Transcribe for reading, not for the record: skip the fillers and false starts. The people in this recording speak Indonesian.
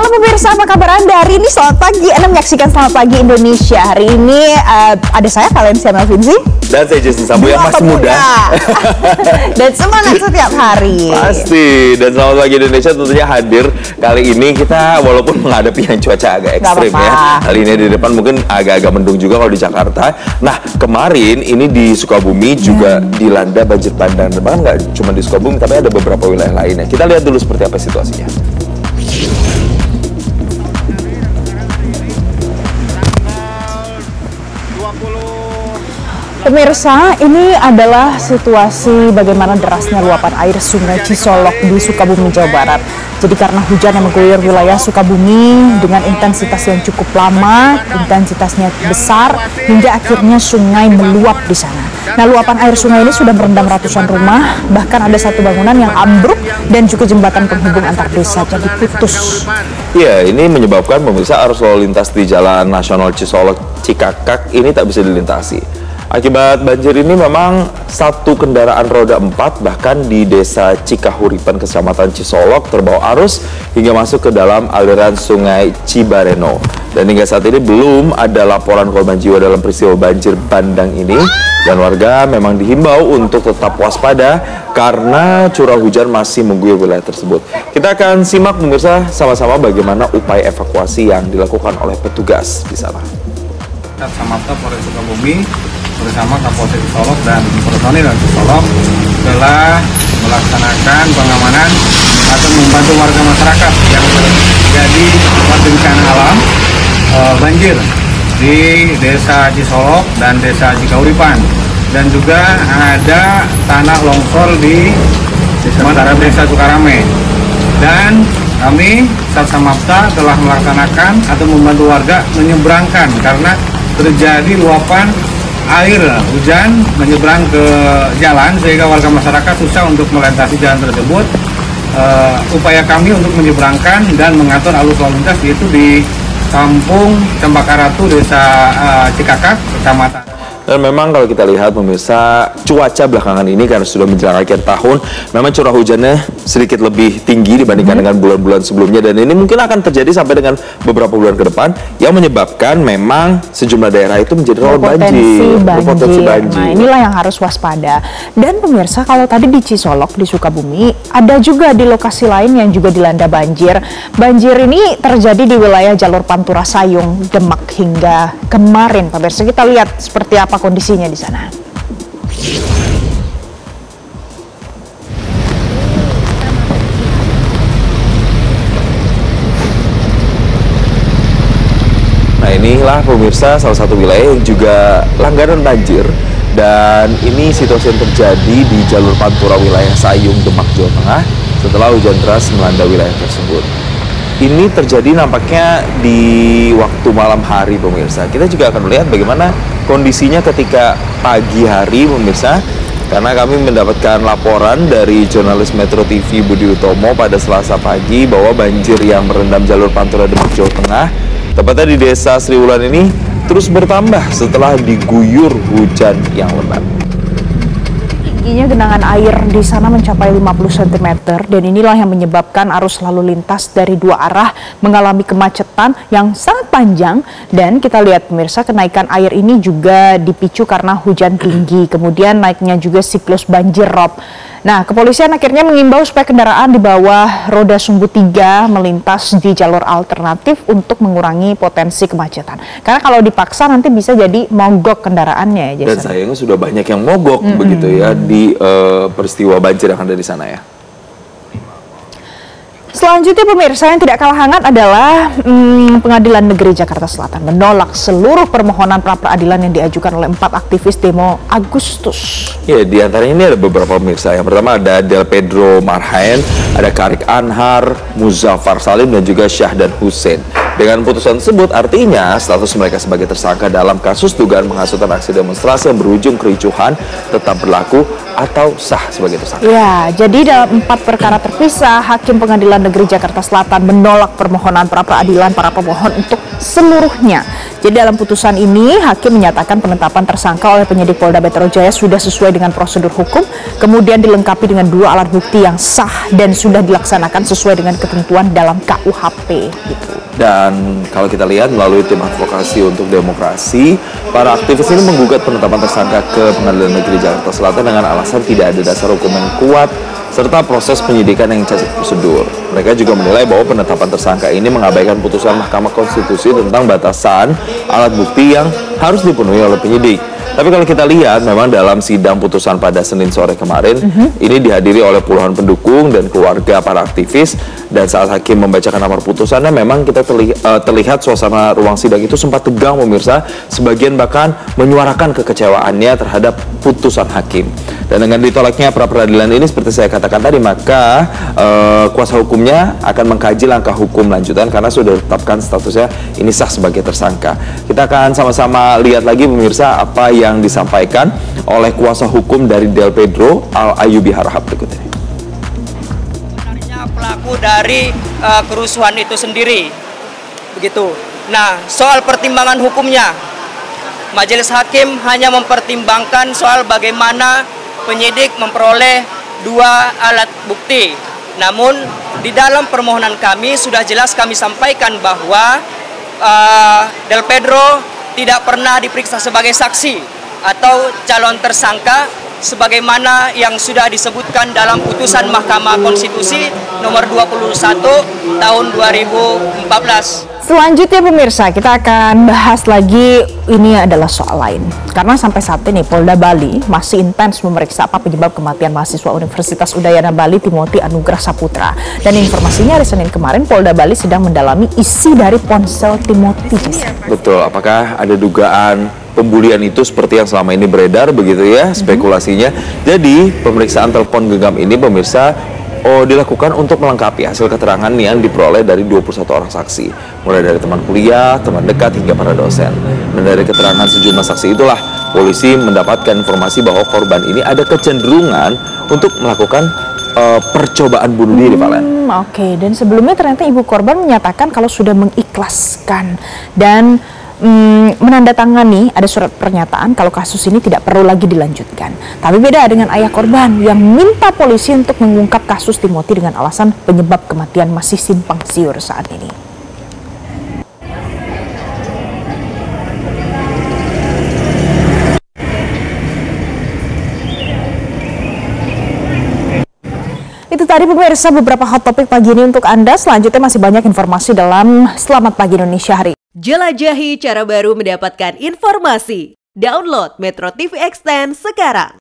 Halo pemirsa, apa kabar Anda? Hari ini selamat pagi, Anda menyaksikan Selamat Pagi Indonesia. Hari ini ada saya, Valencia Melvinzi. Dan saya Jason Sambu yang masih muda. Dan semangat setiap hari. Pasti. Dan Selamat Pagi Indonesia tentunya hadir. Kali ini kita walaupun menghadapi yang cuaca agak ekstrim ya. Kali ini di depan mungkin agak-agak mendung juga kalau di Jakarta. Nah, kemarin ini di Sukabumi juga dilanda banjir bandang. Bahkan nggak cuma di Sukabumi, tapi ada beberapa wilayah lainnya. Kita lihat dulu seperti apa situasinya. Pemirsa, ini adalah situasi bagaimana derasnya luapan air Sungai Cisolok di Sukabumi, Jawa Barat. Jadi karena hujan yang mengguyur wilayah Sukabumi dengan intensitas yang cukup lama, intensitasnya besar, hingga akhirnya sungai meluap di sana. Nah, luapan air sungai ini sudah merendam ratusan rumah, bahkan ada satu bangunan yang ambruk dan juga jembatan penghubung antar desa jadi putus. Ya, ini menyebabkan pemirsa arus lalu lintas di Jalan Nasional Cisolok Cikakak ini tak bisa dilintasi. Akibat banjir ini memang satu kendaraan roda 4 bahkan di desa Cikahuripan, Kecamatan Cisolok terbawa arus hingga masuk ke dalam aliran sungai Cibareno. Dan hingga saat ini belum ada laporan korban jiwa dalam peristiwa banjir bandang ini. Dan warga memang dihimbau untuk tetap waspada karena curah hujan masih mengguyur wilayah tersebut. Kita akan simak pemirsa sama-sama bagaimana upaya evakuasi yang dilakukan oleh petugas di sana. Samapta Polres Sukabumi bersama Kapolsek Cisolok dan personil Cisolok telah melaksanakan pengamanan atau membantu warga masyarakat yang terjadi bencana alam banjir di Desa Cisolok dan Desa Cikahuripan, dan juga ada tanah longsor di Desa Sukarame. Dan kami Samapta telah melaksanakan atau membantu warga menyeberangkan karena terjadi luapan air hujan menyeberang ke jalan sehingga warga masyarakat susah untuk melintasi jalan tersebut. Upaya kami untuk menyeberangkan dan mengatur alur lalu lintas yaitu di Kampung Cembakaratu, Desa Cikakak, Kecamatan. Dan memang kalau kita lihat pemirsa, cuaca belakangan ini karena sudah menjelang akhir tahun, memang curah hujannya sedikit lebih tinggi dibandingkan dengan bulan-bulan sebelumnya. Dan ini mungkin akan terjadi sampai dengan beberapa bulan ke depan, yang menyebabkan memang sejumlah daerah itu menjadi rawan berpotensi banjir. Nah, inilah yang harus waspada. Dan pemirsa, kalau tadi di Cisolok, di Sukabumi, ada juga di lokasi lain yang juga dilanda banjir. Banjir ini terjadi di wilayah jalur Pantura Sayung, Demak hingga kemarin. Pemirsa, kita lihat seperti apa kondisinya di sana. Nah, inilah pemirsa salah satu wilayah yang juga langganan banjir, dan ini situasi yang terjadi di jalur Pantura wilayah Sayung, Demak, Jawa Tengah setelah hujan deras melanda wilayah tersebut. Ini terjadi nampaknya di waktu malam hari pemirsa. Kita juga akan melihat bagaimana kondisinya ketika pagi hari pemirsa, karena kami mendapatkan laporan dari jurnalis Metro TV Budi Utomo pada Selasa pagi bahwa banjir yang merendam jalur Pantura Demak, Jawa Tengah, tepatnya di Desa Sriwulan ini terus bertambah setelah diguyur hujan yang lebat. Tingginya genangan air di sana mencapai 50 cm dan inilah yang menyebabkan arus lalu lintas dari dua arah mengalami kemacetan yang sangat panjang. Dan kita lihat pemirsa, kenaikan air ini juga dipicu karena hujan tinggi, kemudian naiknya juga siklus banjir rob. Nah, kepolisian akhirnya mengimbau supaya kendaraan di bawah roda sumbu 3 melintas di jalur alternatif untuk mengurangi potensi kemacetan. Karena kalau dipaksa nanti bisa jadi mogok kendaraannya ya, Jason. Dan sayangnya sudah banyak yang mogok begitu ya di peristiwa banjir yang ada di sana ya. Selanjutnya pemirsa, yang tidak kalah hangat adalah Pengadilan Negeri Jakarta Selatan menolak seluruh permohonan pra-peradilan yang diajukan oleh 4 aktivis demo Agustus. Ya, di antaranya ini ada beberapa pemirsa. Yang pertama ada Del Pedro Marhaen, ada Karik Anhar, Muzaffar Salim, dan juga Syahdan Hussein. Dengan putusan tersebut artinya status mereka sebagai tersangka dalam kasus dugaan penghasutan aksi demonstrasi yang berujung kericuhan tetap berlaku atau sah sebagai tersangka. Ya, jadi dalam 4 perkara terpisah, Hakim Pengadilan Negeri Jakarta Selatan menolak permohonan pra-peradilan para pemohon untuk seluruhnya. Jadi dalam putusan ini, hakim menyatakan penetapan tersangka oleh penyidik Polda Metro Jaya sudah sesuai dengan prosedur hukum, kemudian dilengkapi dengan 2 alat bukti yang sah dan sudah dilaksanakan sesuai dengan ketentuan dalam KUHP. Gitu. Dan kalau kita lihat melalui tim advokasi untuk demokrasi, para aktivis ini menggugat penetapan tersangka ke Pengadilan Negeri Jakarta Selatan dengan alasan tidak ada dasar hukum yang kuat serta proses penyidikan yang cacat prosedur. Mereka juga menilai bahwa penetapan tersangka ini mengabaikan putusan Mahkamah Konstitusi tentang batasan alat bukti yang harus dipenuhi oleh penyidik. Tapi kalau kita lihat, memang dalam sidang putusan pada Senin sore kemarin, ini dihadiri oleh puluhan pendukung dan keluarga para aktivis. Dan saat hakim membacakan amar putusannya, memang kita terlihat suasana ruang sidang itu sempat tegang, pemirsa. Sebagian bahkan menyuarakan kekecewaannya terhadap putusan hakim. Dan dengan ditolaknya pra-peradilan ini, seperti saya katakan tadi, maka kuasa hukumnya akan mengkaji langkah hukum lanjutan karena sudah ditetapkan statusnya ini sah sebagai tersangka. Kita akan sama-sama lihat lagi, pemirsa, apa yang disampaikan oleh kuasa hukum dari Del Pedro Al-Ayubi Harahap berikut ini. Sebenarnya pelaku dari kerusuhan itu sendiri, begitu. Nah, soal pertimbangan hukumnya, majelis hakim hanya mempertimbangkan soal bagaimana penyidik memperoleh 2 alat bukti. Namun di dalam permohonan kami sudah jelas kami sampaikan bahwa Del Pedro tidak pernah diperiksa sebagai saksi atau calon tersangka sebagaimana yang sudah disebutkan dalam putusan Mahkamah Konstitusi nomor 21 tahun 2014. Selanjutnya pemirsa, kita akan bahas lagi, ini adalah soal lain. Karena sampai saat ini Polda Bali masih intens memeriksa apa penyebab kematian mahasiswa Universitas Udayana Bali Timothy Anugrah Saputra. Dan informasinya hari Senin kemarin Polda Bali sedang mendalami isi dari ponsel Timothy. Betul, apakah ada dugaan pembulian itu seperti yang selama ini beredar begitu ya spekulasinya. Jadi pemeriksaan telepon genggam ini, pemirsa, dilakukan untuk melengkapi hasil keterangan yang diperoleh dari 21 orang saksi, mulai dari teman kuliah, teman dekat, hingga para dosen. Dan dari keterangan sejumlah saksi itulah polisi mendapatkan informasi bahwa korban ini ada kecenderungan untuk melakukan percobaan bunuh diri, Valen. Oke, dan sebelumnya ternyata ibu korban menyatakan kalau sudah mengikhlaskan dan menandatangani ada surat pernyataan kalau kasus ini tidak perlu lagi dilanjutkan. Tapi beda dengan ayah korban yang minta polisi untuk mengungkap kasus Timothy dengan alasan penyebab kematian masih simpang siur saat ini. Itu tadi pemirsa beberapa hot topic pagi ini untuk Anda. Selanjutnya masih banyak informasi dalam Selamat Pagi Indonesia hari ini. Jelajahi cara baru mendapatkan informasi. Download Metro TV Extend sekarang.